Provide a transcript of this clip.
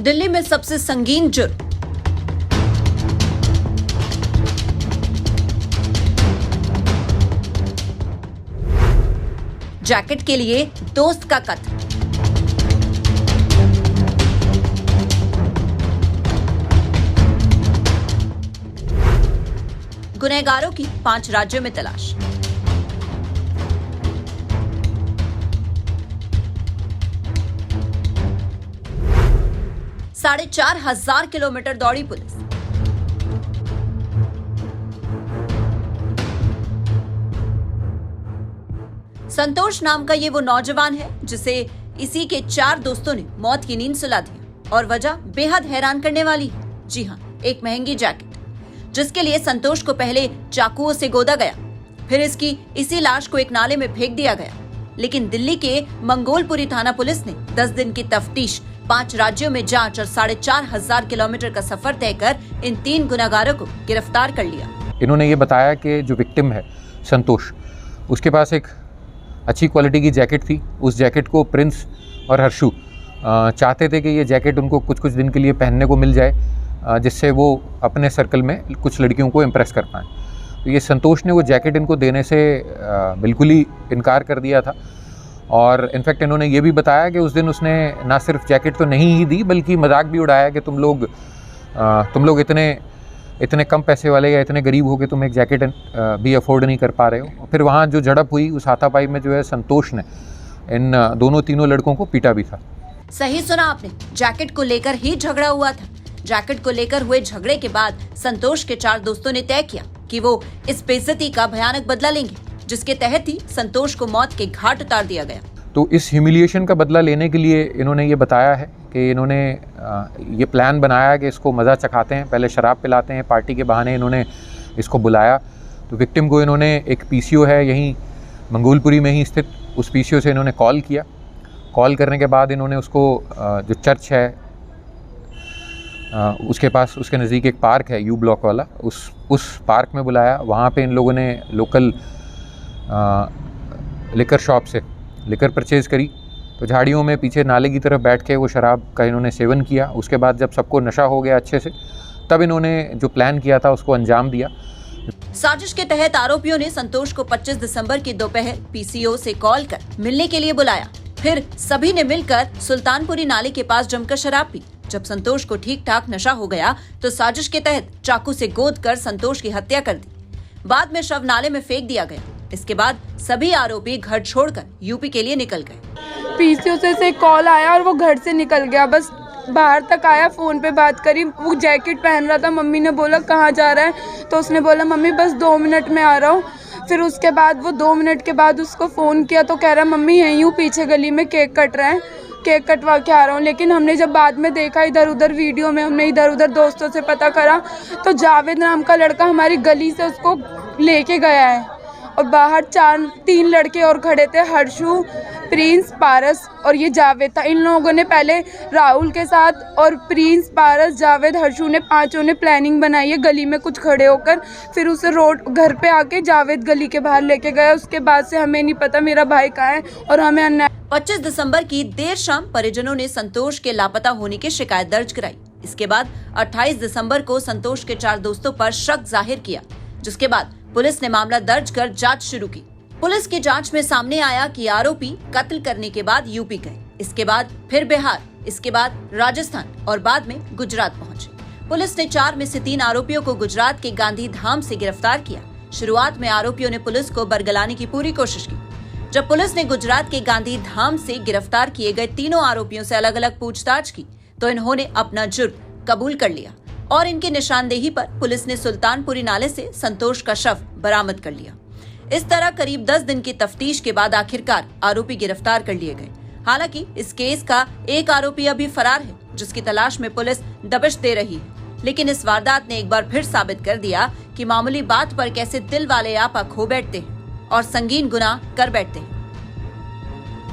दिल्ली में सबसे संगीन जुर्म। जैकेट के लिए दोस्त का कत्ल। गुनहगारों की 5 राज्यों में तलाश। साढ़े 4,000 किलोमीटर दौड़ी पुलिस। संतोष नाम का ये वो नौजवान है जिसे इसी के 4 दोस्तों ने मौत की नींद सुला दी और वजह बेहद हैरान करने वाली है। जी हाँ, एक महंगी जैकेट जिसके लिए संतोष को पहले चाकुओं से गोदा गया, फिर इसकी इसी लाश को एक नाले में फेंक दिया गया। लेकिन दिल्ली के मंगोलपुरी थाना पुलिस ने 10 दिन की तफ्तीश, 5 राज्यों में जांच और 4,500 किलोमीटर का सफर तय कर इन 3 गुनहगारों को गिरफ्तार कर लिया। इन्होंने ये बताया कि जो विक्टिम है संतोष, उसके पास एक अच्छी क्वालिटी की जैकेट थी। उस जैकेट को प्रिंस और हर्षु चाहते थे कि ये जैकेट उनको कुछ दिन के लिए पहनने को मिल जाए, जिससे वो अपने सर्कल में कुछ लड़कियों को इम्प्रेस कर पाएँ। तो ये संतोष ने वो जैकेट इनको देने से बिल्कुल ही इनकार कर दिया था और इनफैक्ट इन्होंने ये भी बताया कि उस दिन उसने ना सिर्फ जैकेट तो नहीं ही दी बल्कि मजाक भी उड़ाया कि तुम लोग इतने कम पैसे वाले या इतने गरीब हो कि तुम एक जैकेट भी अफोर्ड नहीं कर पा रहे हो। फिर वहाँ जो झड़प हुई उस हाथापाई में जो है संतोष ने इन तीनों लड़कों को पीटा भी था। सही सुना आपने, जैकेट को लेकर ही झगड़ा हुआ था। जैकेट को लेकर हुए झगड़े के बाद संतोष के 4 दोस्तों ने तय किया कि वो इस बेइज्जती का भयानक बदला लेंगे, जिसके तहत ही संतोष को मौत के घाट उतार दिया गया। तो इस ह्यूमिलिएशन का बदला लेने के लिए इन्होंने ये बताया है कि इन्होंने ये प्लान बनाया कि इसको मज़ा चखाते हैं, पहले शराब पिलाते हैं, पार्टी के बहाने इन्होंने इसको बुलाया। तो विक्टिम को इन्होंने एक पीसीओ है यहीं मंगोलपुरी में ही स्थित, उस पीसीओ से इन्होंने कॉल किया। कॉल करने के बाद इन्होंने उसको जो चर्च है उसके पास, उसके नज़दीक एक पार्क है यू ब्लॉक वाला, उस पार्क में बुलाया। वहाँ पे इन लोगों ने लोकल लिकर शॉप से लिकर परचेज़ करी। तो झाड़ियों में पीछे नाले की तरफ बैठ के वो शराब का इन्होंने सेवन किया। उसके बाद जब सबको नशा हो गया अच्छे से, तब इन्होंने जो प्लान किया था उसको अंजाम दिया। साजिश के तहत आरोपियों ने संतोष को 25 दिसंबर की दोपहर पीसीओ से कॉल कर मिलने के लिए बुलाया। फिर सभी ने मिलकर सुल्तानपुरी नाले के पास जमकर शराब पी। जब संतोष को ठीक ठाक नशा हो गया तो साजिश के तहत चाकू से गोद कर संतोष की हत्या कर दी। बाद में शव नाले में फेंक दिया गया। इसके बाद सभी आरोपी घर छोड़कर यूपी के लिए निकल गए। पीसीओ से कॉल आया और वो घर से निकल गया, बस बाहर तक आया, फोन पे बात करी। वो जैकेट पहन रहा था। मम्मी ने बोला कहाँ जा रहा है, तो उसने बोला मम्मी बस 2 मिनट में आ रहा हूँ। फिर उसके बाद वो 2 मिनट के बाद उसको फ़ोन किया तो कह रहा मम्मी यहीं हूँ, पीछे गली में केक कट रहा है, केक कटवा के आ रहा हूँ। लेकिन हमने जब बाद में देखा इधर उधर वीडियो में, हमने इधर उधर दोस्तों से पता करा तो जावेद नाम का लड़का हमारी गली से उसको लेके गया है और बाहर 3 लड़के और खड़े थे, हर्षु, प्रिंस, पारस और ये जावेद था। इन लोगों ने पहले राहुल के साथ और प्रिंस, पारस, जावेद, हर्षु ने 5 ने प्लानिंग बनाई है गली में कुछ खड़े होकर। फिर उसे रोड घर पे आके जावेद गली के बाहर लेके गया। उसके बाद से हमें नहीं पता मेरा भाई कहाँ है और हमें अन्याय। 25 दिसंबर की देर शाम परिजनों ने संतोष के लापता होने की शिकायत दर्ज कराई। इसके बाद 28 दिसंबर को संतोष के 4 दोस्तों पर शक जाहिर किया, जिसके बाद पुलिस ने मामला दर्ज कर जांच शुरू की। पुलिस की जांच में सामने आया कि आरोपी कत्ल करने के बाद यूपी गए, इसके बाद फिर बिहार, इसके बाद राजस्थान और बाद में गुजरात पहुंचे। पुलिस ने 4 में से 3 आरोपियों को गुजरात के गांधी धाम से गिरफ्तार किया। शुरुआत में आरोपियों ने पुलिस को बरगलाने की पूरी कोशिश की। जब पुलिस ने गुजरात के गांधी धाम से गिरफ्तार किए गए तीनों आरोपियों से अलग अलग पूछताछ की तो इन्होंने अपना जुर्म कबूल कर लिया और इनकी निशानदेही पर पुलिस ने सुल्तानपुरी नाले से संतोष का शव बरामद कर लिया। इस तरह करीब 10 दिन की तफ्तीश के बाद आखिरकार आरोपी गिरफ्तार कर लिए गए। हालांकि इस केस का एक आरोपी अभी फरार है, जिसकी तलाश में पुलिस दबिश दे रही है। लेकिन इस वारदात ने एक बार फिर साबित कर दिया कि मामूली बात पर कैसे दिल वाले आपा खो बैठते हैं और संगीन गुनाह कर बैठते हैं।